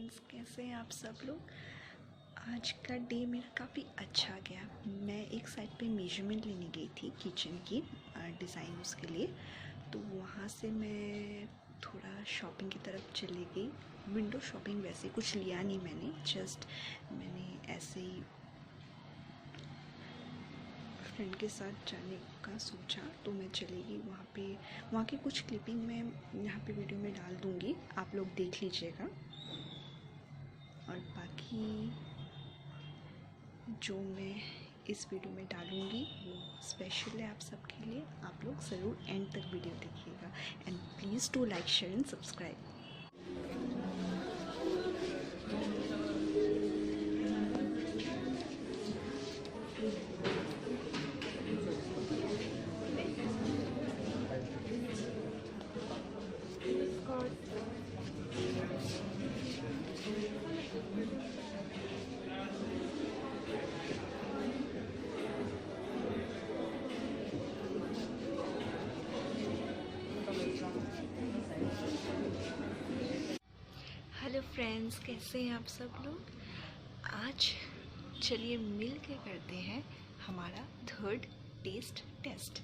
Friends, कैसे हैं आप सब लोग। आज का डे मेरा काफ़ी अच्छा गया। मैं एक साइड पे मेजरमेंट लेने गई थी किचन की डिज़ाइन उसके लिए, तो वहाँ से मैं थोड़ा शॉपिंग की तरफ चली गई। विंडो शॉपिंग वैसे कुछ लिया नहीं मैंने, जस्ट मैंने ऐसे ही फ्रेंड के साथ जाने का सोचा तो मैं चली गई वहाँ पे। वहाँ की कुछ क्लिपिंग मैं यहाँ पे वीडियो में डाल दूँगी, आप लोग देख लीजिएगा। और बाकी जो मैं इस वीडियो में डालूँगी वो स्पेशल है आप सबके लिए। आप लोग ज़रूर एंड तक वीडियो देखिएगा and please do like, share and subscribe. Hello friends, कैसे हैं आप सब लोग। आज चलिए मिल के करते हैं हमारा थर्ड टेस्ट टेस्ट।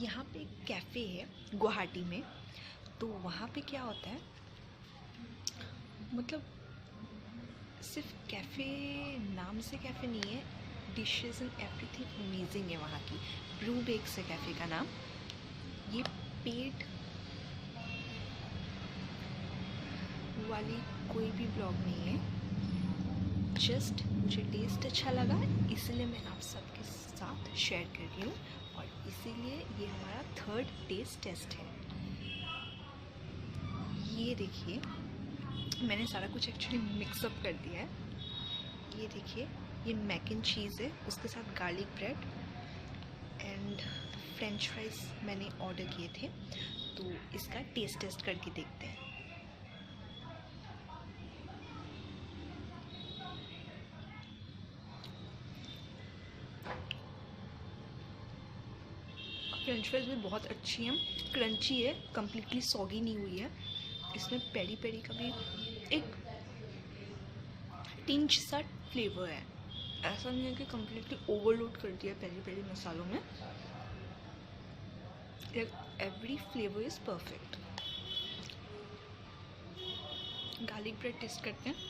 यहाँ पे एक कैफ़े है गुवाहाटी में, तो वहाँ पे क्या होता है, मतलब सिर्फ कैफ़े नाम से कैफ़े नहीं है, डिशेस एंड एवरीथिंग अमेजिंग है वहाँ की। ब्रू बेक्स है कैफ़े का नाम। ये पेट वाली कोई भी ब्लॉग नहीं है, जस्ट मुझे टेस्ट अच्छा लगा इसलिए मैं आप सबके साथ शेयर कर रही हूँ, और इसीलिए ये हमारा थर्ड टेस्ट टेस्ट है। ये देखिए, मैंने सारा कुछ एक्चुअली मिक्सअप कर दिया है। ये देखिए, ये मैक एंड चीज़ है, उसके साथ garlic bread and French fries मैंने ऑर्डर किए थे। तो इसका टेस्ट करके देखते हैं। फ्रेंच फ्राइज भी बहुत अच्छी हैं, क्रंची है, कम्प्लीटली सॉगी नहीं हुई है। इसमें पेरी पेरी का भी एक टिंच सा फ्लेवर है, ऐसा नहीं है कि कम्प्लीटली ओवरलोड कर दिया पेरी पेरी मसालों में। Every flavour is perfect. Garlic bread taste करते हैं।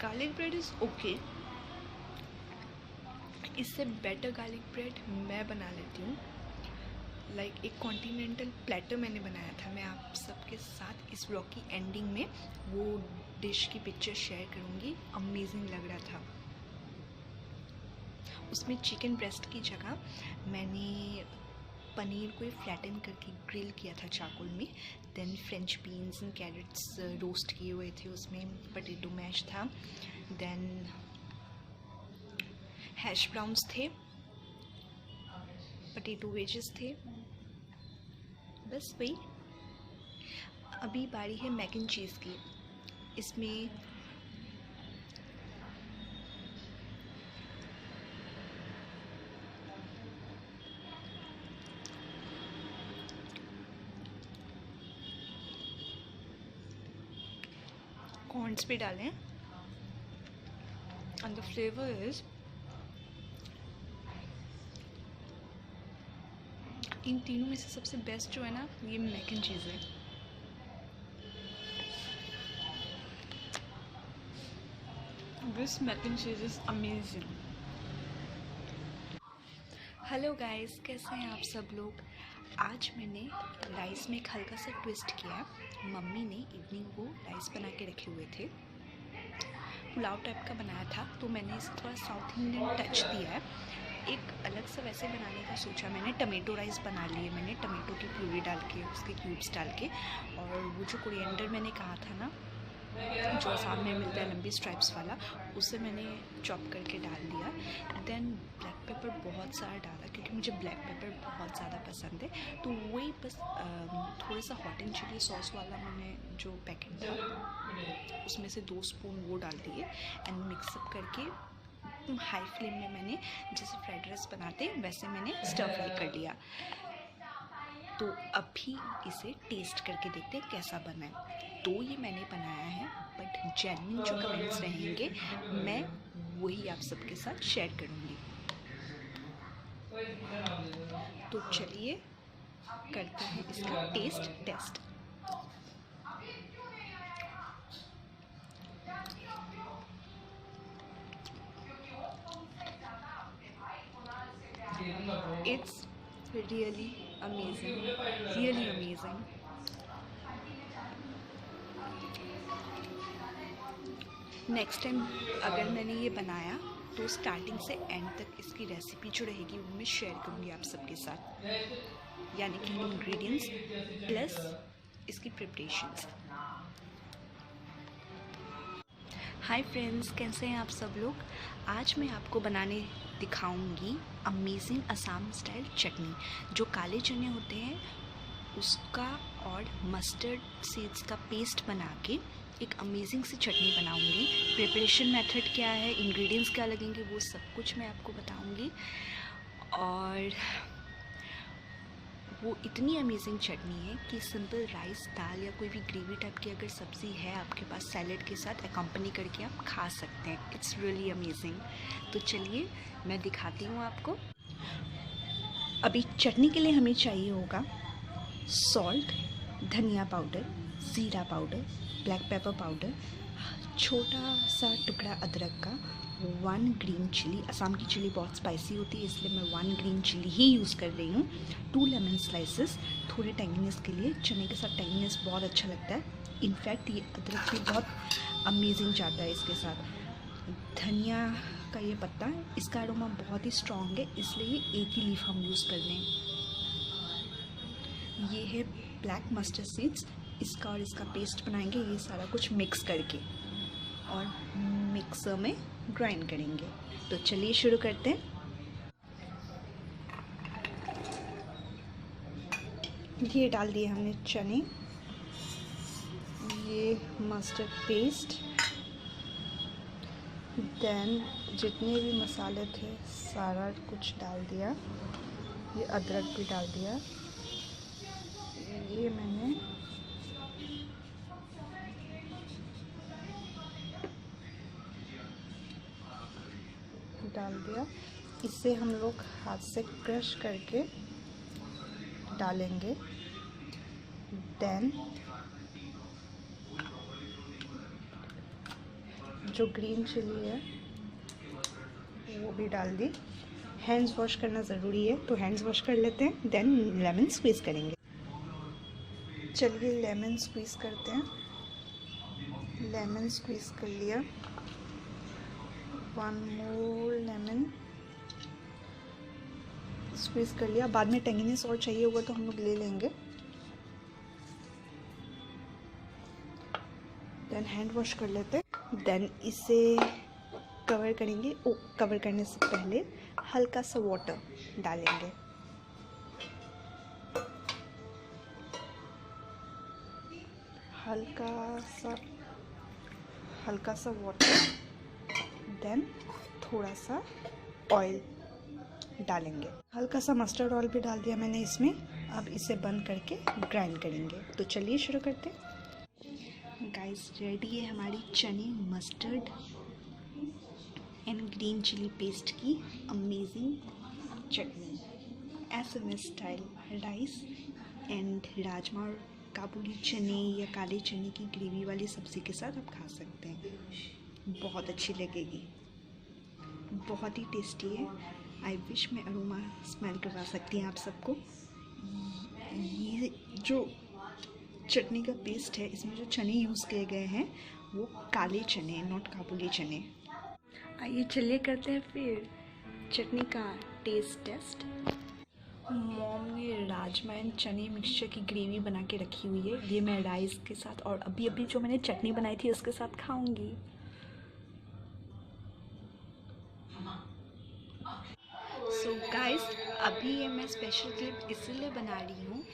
गार्लिक ब्रेड इज़ ओके, इससे बेटर गार्लिक ब्रेड मैं बना लेती हूँ। लाइक एक कॉन्टिनेंटल प्लेटर मैंने बनाया था, मैं आप सबके साथ इस ब्लॉग की एंडिंग में वो डिश की पिक्चर शेयर करूँगी। अमेजिंग लग रहा था। उसमें चिकन ब्रेस्ट की जगह मैंने पनीर को फ्लैटन करके ग्रिल किया था चाकुल में। Then French beans and carrots roast किए हुए थे, उसमें पोटैटो मैश था, देन हैश ब्राउन्स थे, पोटैटो वेजेस थे, बस वही। अभी बारी है मैक एंड चीज़ की। इसमें कॉर्न्स भी डालें एंड द फ्लेवर इज, इन तीनों में से सबसे बेस्ट जो है ना, ये मैक एंड चीज़ है। This mac and cheese is amazing. Hello guys, कैसे हैं आप सब लोग। आज मैंने राइस में एक हल्का सा ट्विस्ट किया है। मम्मी ने इवनिंग वो राइस बना के रखे हुए थे, पुलाव टाइप का बनाया था, तो मैंने इसे थोड़ा साउथ इंडियन टच दिया है। एक अलग सा वैसे बनाने का सोचा मैंने, टमेटो राइस बना लिए मैंने, टमेटो की प्यूरी डाल के, उसके क्यूब्स डाल के। और वो जो कोरिएंडर मैंने कहा था ना, जो आसाम में मिलता है लंबी स्ट्राइप्स वाला, उसे मैंने चॉप करके डाल दिया। देन ब्लैक पेपर बहुत सारा डाला क्योंकि मुझे ब्लैक पेपर बहुत ज़्यादा पसंद है। तो वही बस थोड़ा सा हॉट एंड चिली सॉस वाला मैंने जो पैकेट था उसमें से 2 स्पून वो डाल दिए एंड मिक्सअप करके हाई फ्लेम में मैंने जैसे फ्राइड राइस बनाते वैसे मैंने स्टर फ्राई कर लिया। तो अभी इसे टेस्ट करके देखते हैं कैसा बना है। तो ये मैंने बनाया है, बट जेन्युइन जो कमेंट्स रहेंगे मैं वही आप सबके साथ शेयर करूँगी। तो चलिए करते हैं इसका taste. It's really amazing. Next time अगर मैंने ये बनाया तो स्टार्टिंग से एंड तक इसकी रेसिपी जो रहेगी वो मैं शेयर करूँगी आप सबके साथ, यानी कि इंग्रेडिएंट्स प्लस इसकी प्रिपरेशंस। हाय फ्रेंड्स, कैसे हैं आप सब लोग। आज मैं आपको बनाने दिखाऊंगी अमेजिंग असम स्टाइल चटनी। जो काले चने होते हैं उसका और मस्टर्ड सीड्स का पेस्ट बना के एक अमेजिंग सी चटनी बनाऊंगी। प्रिपरेशन मेथड क्या है, इंग्रेडिएंट्स क्या लगेंगे, वो सब कुछ मैं आपको बताऊंगी। और वो इतनी अमेजिंग चटनी है कि सिंपल राइस, दाल या कोई भी ग्रेवी टाइप की अगर सब्ज़ी है आपके पास सैलेड के साथ अकम्पनी करके आप खा सकते हैं। It's really amazing. तो चलिए मैं दिखाती हूँ आपको। अभी चटनी के लिए हमें चाहिए होगा सॉल्ट, धनिया पाउडर, ज़ीरा पाउडर, ब्लैक पेपर पाउडर, छोटा सा टुकड़ा अदरक का, 1 ग्रीन चिली। असम की चिली बहुत स्पाइसी होती है इसलिए मैं 1 ग्रीन चिली ही यूज़ कर रही हूँ। 2 लेमन स्लाइसेस थोड़े टेंगीनेस के लिए, चने के साथ टेंगीनेस बहुत अच्छा लगता है। इनफैक्ट ये अदरक भी बहुत अमेजिंग जाता है इसके साथ। धनिया का ये पत्ता, इसका अरोमा बहुत ही स्ट्रॉन्ग है इसलिए एक ही लीफ हम यूज़ कर रहे हैं। ये है ब्लैक मस्टर्ड सीड्स, इसका और इसका पेस्ट बनाएंगे ये सारा कुछ मिक्स करके और मिक्सर में ग्राइंड करेंगे। तो चलिए शुरू करते हैं। ये डाल दिए हमने चने, ये मस्टर्ड पेस्ट, देन जितने भी मसाले थे सारा कुछ डाल दिया, ये अदरक भी डाल दिया, ये मैंने डाल दिया। इसे हम लोग हाथ से क्रश करके डालेंगे। देन जो ग्रीन चिली है वो भी डाल दी। हैंड्स वॉश करना ज़रूरी है तो हैंड्स वॉश कर लेते हैं। देन लेमन स्क्वीज़ करेंगे। चलिए लेमन स्क्वीज़ करते हैं। लेमन स्क्वीज़ कर लिया, 1 मोर लेमन स्क्वीज़ कर लिया। बाद में टेंगीनेस और चाहिए होगा तो हम लोग ले लेंगे। देन हैंड वॉश कर लेते हैं। देन इसे कवर करेंगे। कवर करने से पहले हल्का सा वाटर डालेंगे। हल्का सा वाटर, देन थोड़ा सा ऑयल डालेंगे। हल्का सा मस्टर्ड ऑयल भी डाल दिया मैंने इसमें। अब इसे बंद करके ग्राइंड करेंगे। तो चलिए शुरू करते हैं। गाइस रेडी है हमारी चने, mustard and green chilli paste की अमेजिंग चटनी। SMS style rice and rajma और काबुली चने या काले चने की ग्रेवी वाली सब्ज़ी के साथ आप खा सकते हैं। बहुत अच्छी लगेगी, बहुत ही टेस्टी है। आई विश मैं अरोमा स्मेल करवा सकती हैं आप सबको। ये जो चटनी का पेस्ट है इसमें जो चने यूज़ किए गए हैं वो काले चने, नॉट काबुली चने। आइए चलिए करते हैं फिर चटनी का टेस्ट। मॉम ने राजमा एंड चने मिक्सचर की ग्रेवी बना के रखी हुई है। ये मैं राइस के साथ और अभी अभी जो मैंने चटनी बनाई थी उसके साथ खाऊंगी। सो गाइस, अभी ये मैं स्पेशल क्लिप इसलिए बना रही हूँ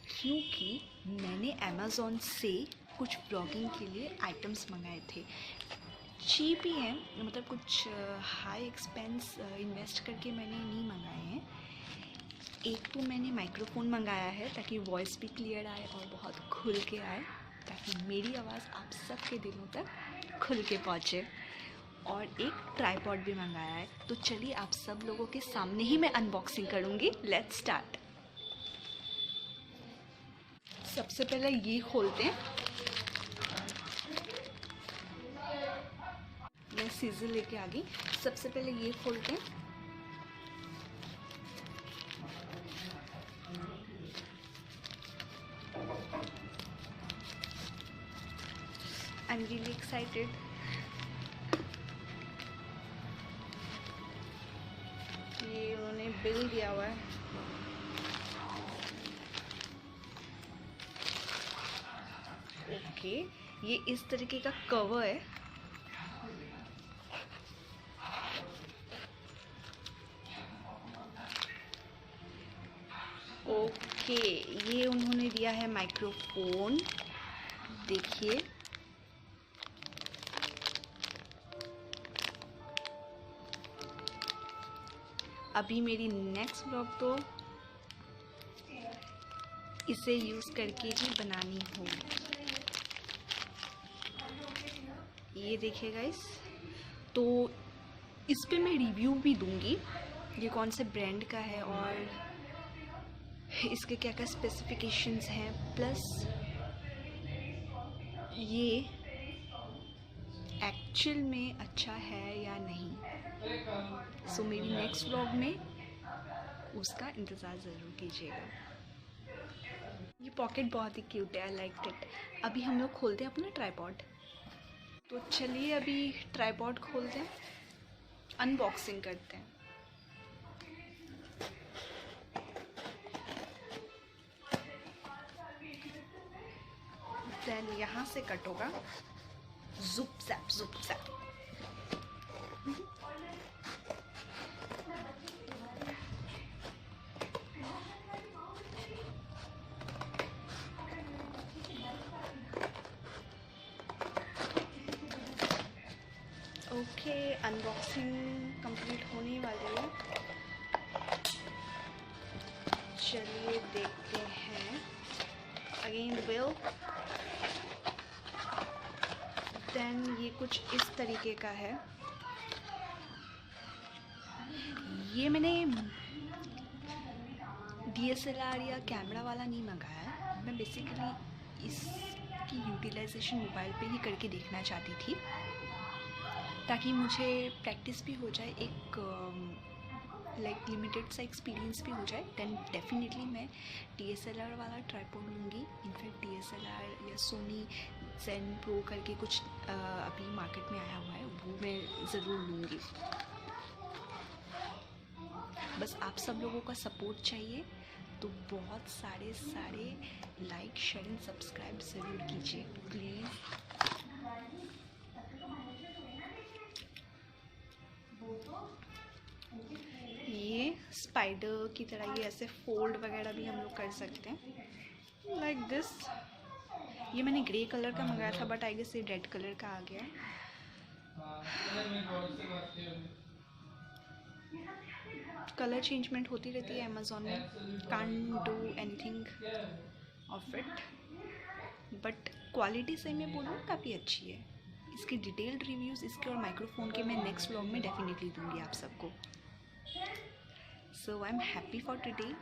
क्योंकि मैंने अमेज़ॉन से कुछ ब्लॉगिंग के लिए आइटम्स मंगाए थे। चीप ही हैं, मतलब कुछ हाई एक्सपेंस इन्वेस्ट करके मैंने नहीं मंगाए हैं। एक तो मैंने माइक्रोफ़ोन मंगाया है ताकि वॉइस भी क्लियर आए और बहुत खुल के आए, ताकि मेरी आवाज़ आप सबके दिलों तक खुल के पहुँचे। और एक ट्राइपॉड भी मंगाया है। तो चलिए आप सब लोगों के सामने ही मैं अनबॉक्सिंग करूँगी। Let's start. सबसे पहले ये खोलते हैं। मैं सीजर लेके आ गई। सबसे पहले ये खोलते हैं। I am really excited. ये उन्होंने बिल दिया हुआ है। ओके, ये इस तरीके का कवर है। ओके, ये उन्होंने दिया है माइक्रोफोन। देखिए, अभी मेरी नेक्स्ट व्लॉग तो इसे यूज़ करके ही बनानी होगी। ये देखिए गाइस, तो इस पे मैं रिव्यू भी दूंगी ये कौन से ब्रांड का है और इसके क्या क्या स्पेसिफिकेशंस हैं, प्लस ये एक्चुअल में अच्छा है या नहीं। सो मेरी नेक्स्ट व्लॉग में उसका इंतज़ार ज़रूर कीजिएगा। ये पॉकेट बहुत ही क्यूट है, आई लाइक इट। अभी हम लोग खोलते हैं अपना ट्राइपॉड। तो चलिए अभी ट्राइपॉड खोलते हैं, अनबॉक्सिंग करते हैं। देन यहाँ से कट होगा। जुप सैप जुप सैप। ओके, अनबॉक्सिंग कंप्लीट होने वाली है। चलिए देखते हैं। Again bill. देन ये कुछ इस तरीके का है। ये मैंने DSLR या कैमरा वाला नहीं मंगाया है। मैं बेसिकली इसकी यूटिलाइजेशन मोबाइल पे ही करके देखना चाहती थी, ताकि मुझे प्रैक्टिस भी हो जाए, एक लाइक लिमिटेड सा एक्सपीरियंस भी हो जाए। देन डेफिनेटली मैं DSLR वाला ट्राइपॉड लूँगी। इनफैक्ट DSLR या सोनी जेन प्रो करके कुछ अभी मार्केट में आया हुआ है, वो मैं ज़रूर लूँगी। बस आप सब लोगों का सपोर्ट चाहिए, तो बहुत सारे लाइक शेयर एंड सब्सक्राइब ज़रूर कीजिए प्लीज़। ये स्पाइडर की तरह ये ऐसे फोल्ड वगैरह भी हम लोग कर सकते हैं, लाइक दिस। ये मैंने ग्रे कलर का मंगाया था, बट आई गेस ये रेड कलर का आ गया। कलर चेंजमेंट होती रहती है अमेज़ॉन में, can't do anything of it. But quality से मैं बोलूँ काफ़ी अच्छी है। इसकी डिटेल्ड रिव्यूज़ इसके और माइक्रोफोन के मैं नेक्स्ट व्लॉग में डेफिनेटली दूंगी आप सबको। So I'm happy for today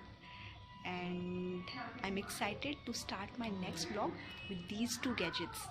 and I'm excited to start my next vlog with these two gadgets.